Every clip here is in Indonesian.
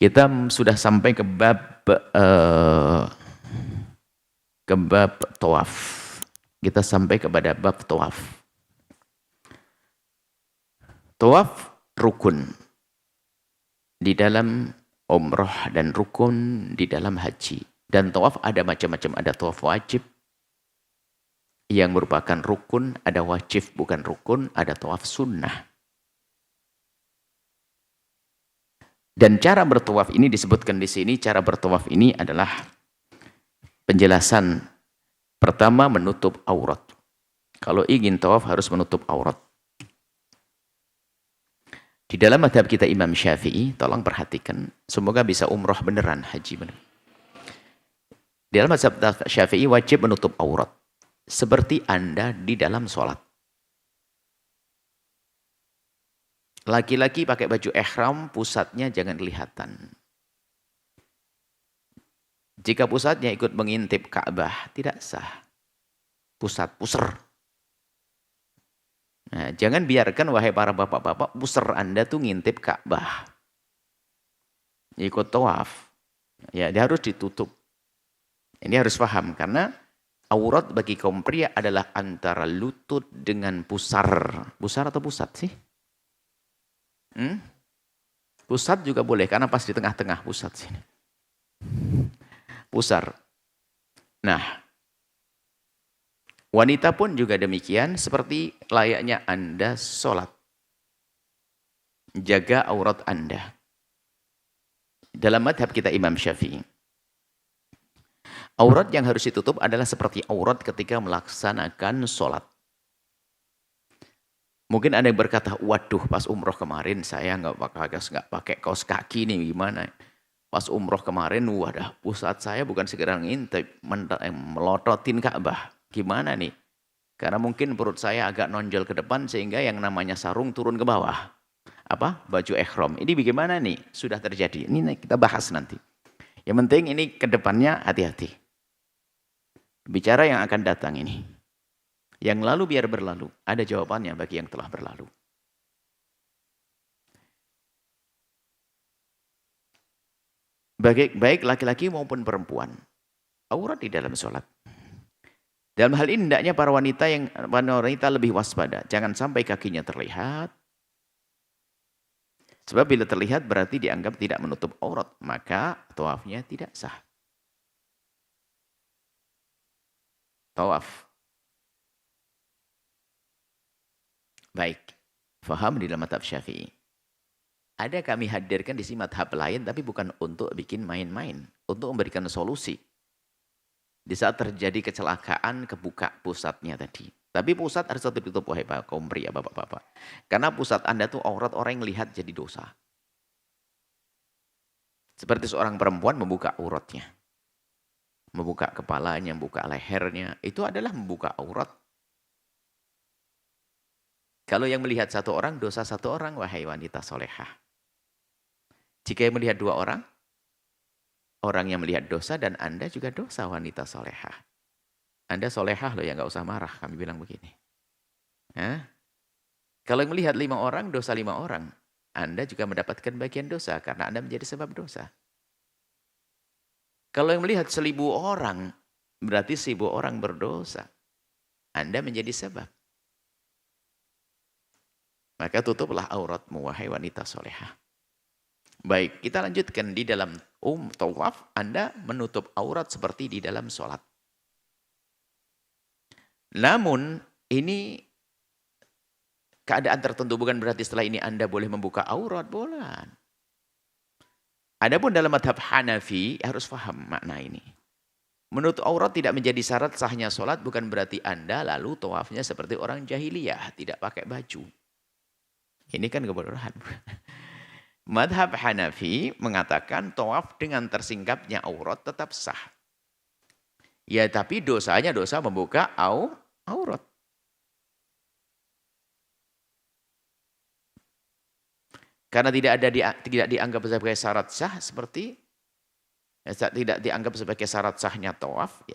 Kita sudah sampai ke bab tawaf. Kita sampai kepada bab tawaf. Tawaf rukun di dalam umrah dan rukun di dalam haji. Dan tawaf ada macam-macam. Ada tawaf wajib yang merupakan rukun, ada wajib bukan rukun, ada tawaf sunnah. Dan cara bertawaf ini disebutkan di sini, cara bertawaf ini adalah penjelasan pertama menutup aurat. Kalau ingin tawaf harus menutup aurat. Di dalam madhab kita Imam Syafi'i, tolong perhatikan, semoga bisa umroh beneran, haji beneran. Di dalam madhab Syafi'i wajib menutup aurat. Seperti Anda di dalam sholat. Laki-laki pakai baju ihram, pusatnya jangan kelihatan. Jika pusatnya ikut mengintip Ka'bah, tidak sah. Pusar. Nah, jangan biarkan, wahai para bapak-bapak, pusar Anda tuh ngintip Ka'bah. Ikut tawaf. Ya, dia harus ditutup. Ini harus paham, karena aurat bagi kaum pria adalah antara lutut dengan pusar. Pusar atau pusat sih? Pusat juga boleh, karena pas di tengah-tengah pusat sini. Pusar. Nah, wanita pun juga demikian, seperti layaknya Anda sholat. Jaga aurat Anda. Dalam madhab kita Imam Syafi'i, aurat yang harus ditutup adalah seperti aurat ketika melaksanakan sholat. Mungkin ada yang berkata, waduh pas umroh kemarin saya nggak pakai kaos kaki nih, gimana? Pas umroh kemarin, wadah pusat saya bukan segera ngintip, melototin Ka'bah. Gimana nih? Karena mungkin perut saya agak nonjol ke depan sehingga yang namanya sarung turun ke bawah. Apa? Baju ihram. Ini bagaimana nih? Sudah terjadi. Ini kita bahas nanti. Yang penting ini ke depannya hati-hati. Bicara yang akan datang ini. Yang lalu biar berlalu. Ada jawabannya bagi yang telah berlalu. Baik laki-laki maupun perempuan. Aurat di dalam sholat. Dalam hal ini hendaknya para wanita lebih waspada. Jangan sampai kakinya terlihat. Sebab bila terlihat berarti dianggap tidak menutup aurat. Maka tawafnya tidak sah. Tawaf. Baik, faham di dalam madhab Syafi'i. Ada kami hadirkan di sini madhab lain, tapi bukan untuk bikin main-main. Untuk memberikan solusi. Di saat terjadi kecelakaan, kebuka pusatnya tadi. Tapi pusat harus tetap ditutup, wahai kaum pria, bapak-bapak. Karena pusat Anda tuh aurat, orang yang lihat jadi dosa. Seperti seorang perempuan membuka auratnya. Membuka kepalanya, membuka lehernya. Itu adalah membuka aurat. Kalau yang melihat satu orang, dosa satu orang, wahai wanita solehah. Jika yang melihat dua orang yang melihat dosa dan Anda juga dosa wanita solehah. Anda solehah loh ya, nggak usah marah, kami bilang begini. Kalau yang melihat 5 orang, dosa 5 orang. Anda juga mendapatkan bagian dosa karena Anda menjadi sebab dosa. Kalau yang melihat 1000 orang, berarti 1000 orang berdosa. Anda menjadi sebab. Maka tutuplah auratmu, wahai wanita solehah. Baik, kita lanjutkan di dalam tawaf, Anda menutup aurat seperti di dalam sholat. Namun, ini keadaan tertentu, bukan berarti setelah ini Anda boleh membuka aurat, boleh. Adapun dalam madhab Hanafi, harus paham makna ini. Menutup aurat tidak menjadi syarat sahnya sholat, bukan berarti Anda lalu tawafnya seperti orang jahiliyah, tidak pakai baju. Ini kan kebodohan. Madhab Hanafi mengatakan tawaf dengan tersingkapnya aurat tetap sah. Ya, tapi dosanya dosa membuka aurat. Karena tidak dianggap sebagai syarat sah, seperti tidak dianggap sebagai syarat sahnya tawaf,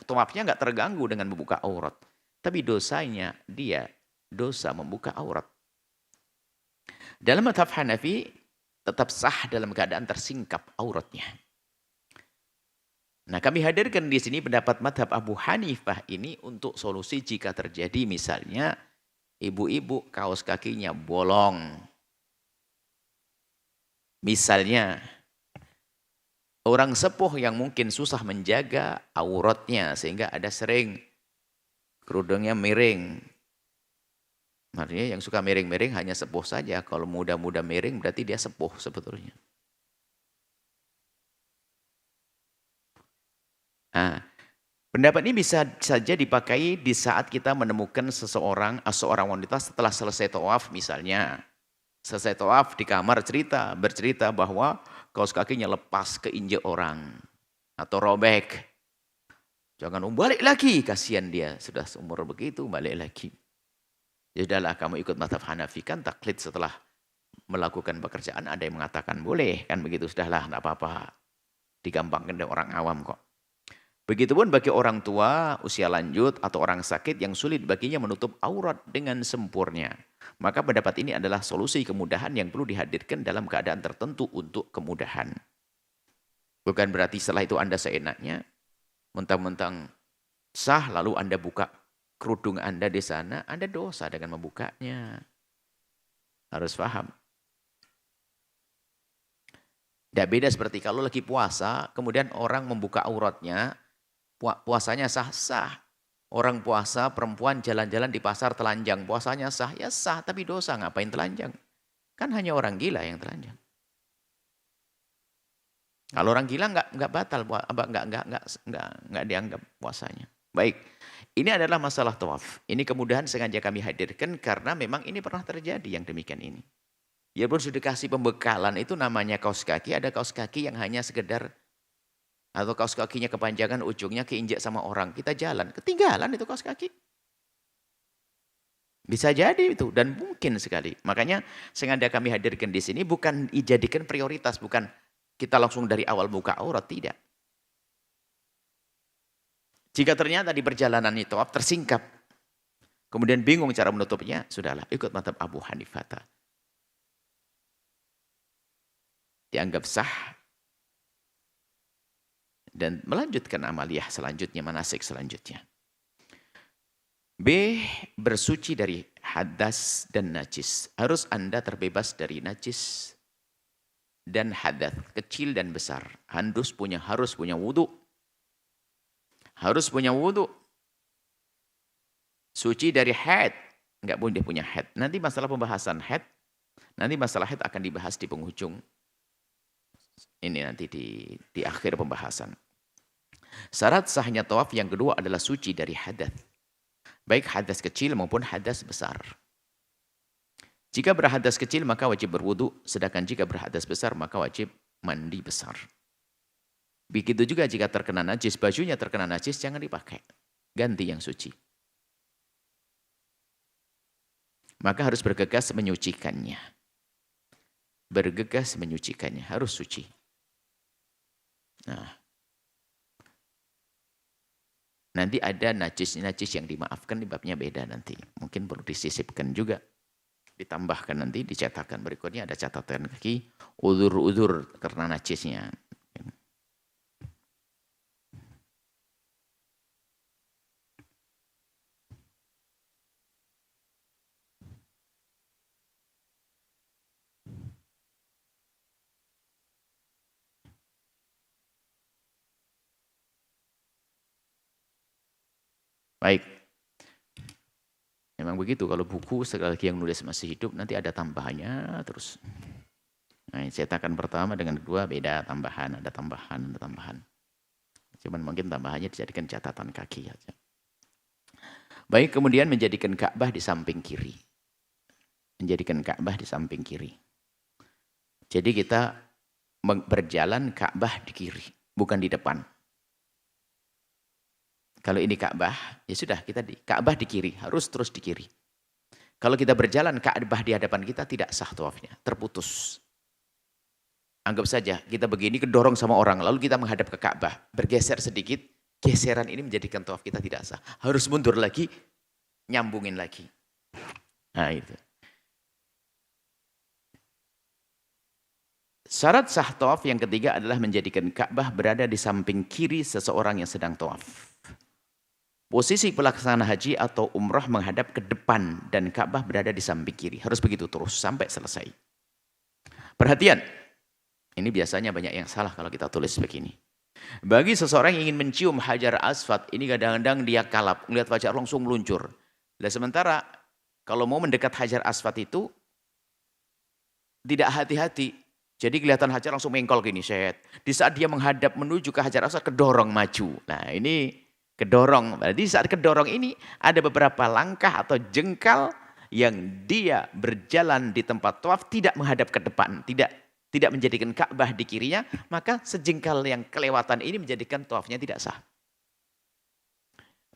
tawafnya enggak terganggu dengan membuka aurat. Tapi dosanya dia dosa membuka aurat. Dalam madhab Hanafi, tetap sah dalam keadaan tersingkap auratnya. Nah, kami hadirkan di sini pendapat madhab Abu Hanifah ini untuk solusi jika terjadi misalnya ibu-ibu kaos kakinya bolong. Misalnya orang sepuh yang mungkin susah menjaga auratnya sehingga ada sering kerudungnya miring. Artinya yang suka miring-miring hanya sepuh saja. Kalau muda-muda miring berarti dia sepuh sebetulnya. Nah, pendapat ini bisa saja dipakai di saat kita menemukan seorang wanita setelah selesai tawaf misalnya. Selesai tawaf di kamar bercerita bahwa kaos kakinya lepas keinjak orang atau robek. Jangan balik lagi, kasihan dia sudah seumur begitu balik lagi. Ya sudahlah kamu ikut mazhab Hanafi kan taklid setelah melakukan pekerjaan ada yang mengatakan boleh kan begitu sudahlah enggak apa-apa. Digampangkan dari orang awam kok. Begitupun bagi orang tua, usia lanjut, atau orang sakit yang sulit baginya menutup aurat dengan sempurna. Maka pendapat ini adalah solusi kemudahan yang perlu dihadirkan dalam keadaan tertentu untuk kemudahan. Bukan berarti setelah itu Anda seenaknya, mentang-mentang sah lalu Anda buka kerudung Anda di sana, Anda dosa dengan membukanya. Harus paham. Tidak beda seperti kalau lagi puasa, kemudian orang membuka auratnya, puasanya sah-sah. Orang puasa, perempuan jalan-jalan di pasar telanjang. Puasanya sah, ya sah, tapi dosa. Ngapain telanjang? Kan hanya orang gila yang telanjang. Kalau orang gila nggak batal, nggak dianggap puasanya. Baik, ini adalah masalah tawaf. Ini kemudahan sengaja kami hadirkan karena memang ini pernah terjadi yang demikian ini. Ya pun sudah dikasih pembekalan itu namanya kaos kaki. Ada kaos kaki yang hanya sekedar atau kaos kakinya kepanjangan ujungnya keinjak sama orang. Kita jalan, ketinggalan itu kaos kaki. Bisa jadi itu dan mungkin sekali. Makanya sengaja kami hadirkan di sini bukan dijadikan prioritas, bukan kita langsung dari awal buka aurat, tidak. Jika ternyata di perjalanan itu tersingkap, kemudian bingung cara menutupnya, sudahlah ikut mazhab Abu Hanifah. Dianggap sah dan melanjutkan amaliyah selanjutnya, manasik selanjutnya. B. Bersuci dari hadas dan najis. Harus Anda terbebas dari najis dan hadas, kecil dan besar. Harus punya wudu. Harus punya wudu. Suci dari haid. Enggak boleh dia punya haid. Nanti masalah pembahasan haid, nanti masalah haid akan dibahas di penghujung. Ini nanti di akhir pembahasan. Syarat sahnya tawaf yang kedua adalah suci dari hadas. Baik hadas kecil maupun hadas besar. Jika berhadas kecil maka wajib berwudu, sedangkan jika berhadas besar maka wajib mandi besar. Begitu juga jika terkena najis, bajunya terkena najis jangan dipakai. Ganti yang suci. Maka harus bergegas menyucikannya. Bergegas menyucikannya, harus suci. Nah, nanti ada najis yang dimaafkan, di babnya beda nanti. Mungkin perlu disisipkan juga. Ditambahkan nanti, dicatatkan berikutnya ada catatan kaki, udzur karena najisnya. Baik. Memang begitu, kalau buku sekali lagi yang nulis masih hidup, nanti ada tambahannya terus. Nah, cetakan pertama dengan kedua beda, ada tambahan. Cuman mungkin tambahannya dijadikan catatan kaki aja. Baik, kemudian menjadikan Ka'bah di samping kiri. Menjadikan Ka'bah di samping kiri. Jadi kita berjalan Ka'bah di kiri, bukan di depan. Kalau ini Ka'bah, ya sudah kita di Ka'bah di kiri, harus terus di kiri. Kalau kita berjalan Ka'bah di hadapan kita tidak sah tawafnya, terputus. Anggap saja kita begini kedorong sama orang, lalu kita menghadap ke Ka'bah, bergeser sedikit, geseran ini menjadikan tawaf kita tidak sah. Harus mundur lagi, nyambungin lagi. Nah itu. Syarat sah tawaf yang ketiga adalah menjadikan Ka'bah berada di samping kiri seseorang yang sedang tawaf. Posisi pelaksana haji atau umrah menghadap ke depan dan Ka'bah berada di samping kiri. Harus begitu terus sampai selesai. Perhatian, ini biasanya banyak yang salah kalau kita tulis begini. Bagi seseorang yang ingin mencium hajar aswad, ini kadang-kadang dia kalap, melihat fajar langsung meluncur. Dan sementara kalau mau mendekat hajar aswad itu tidak hati-hati. Jadi kelihatan hajar langsung mengkol gini, set. Di saat dia menghadap menuju ke hajar aswad, kedorong maju. Nah ini kedorong. Berarti saat kedorong ini ada beberapa langkah atau jengkal yang dia berjalan di tempat tawaf tidak menghadap ke depan, tidak menjadikan Ka'bah di kirinya, maka sejengkal yang kelewatan ini menjadikan tawafnya tidak sah.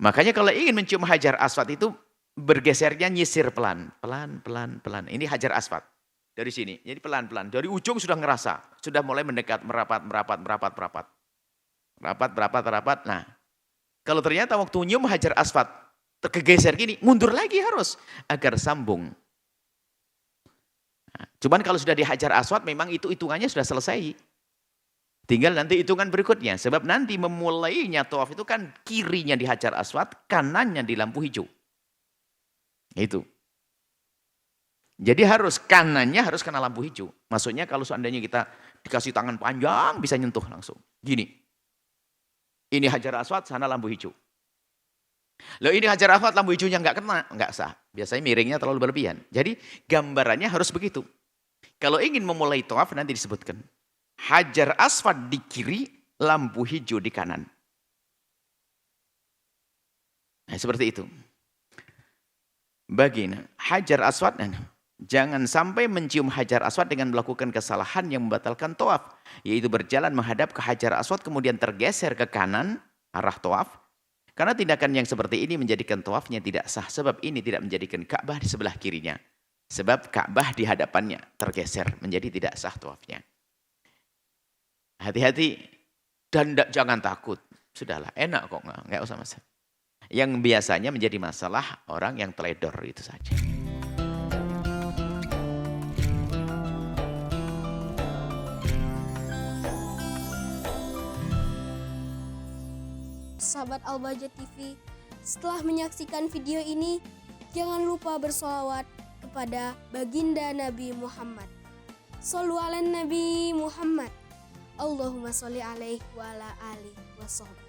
Makanya kalau ingin mencium hajar aswad itu bergesernya nyisir pelan. Ini hajar aswad. Dari sini, jadi pelan-pelan. Dari ujung sudah ngerasa, sudah mulai mendekat, merapat. Nah, kalau ternyata waktu nyium hajar aswad, tergeser gini, mundur lagi harus, agar sambung. Nah, cuman kalau sudah di hajar aswad, memang itu hitungannya sudah selesai. Tinggal nanti hitungan berikutnya. Sebab nanti memulainya tawaf itu kan kirinya di hajar aswad, kanannya di lampu hijau. Itu. Jadi harus kanannya harus kena lampu hijau. Maksudnya kalau seandainya kita dikasih tangan panjang bisa nyentuh langsung. Gini. Ini hajar aswad, sana lampu hijau. Loh ini hajar aswad, lampu hijaunya nggak kena, nggak sah. Biasanya miringnya terlalu berlebihan. Jadi gambarannya harus begitu. Kalau ingin memulai tawaf nanti disebutkan. Hajar aswad di kiri, lampu hijau di kanan. Nah seperti itu. Bagian hajar aswad, jangan sampai mencium hajar aswad dengan melakukan kesalahan yang membatalkan tawaf. Yaitu berjalan menghadap ke hajar aswad kemudian tergeser ke kanan arah tawaf. Karena tindakan yang seperti ini menjadikan tawafnya tidak sah. Sebab ini tidak menjadikan Ka'bah di sebelah kirinya. Sebab Ka'bah di hadapannya tergeser menjadi tidak sah tawafnya. Hati-hati dan jangan takut. Sudahlah enak kok, nggak usah masalah. Yang biasanya menjadi masalah orang yang teledor itu saja. Sahabat Al-Bahjah TV, setelah menyaksikan video ini, jangan lupa bersolawat kepada baginda Nabi Muhammad. Shollu ala Nabi Muhammad. Allahumma sholli alaihi wa ala alihi wa sahbihi.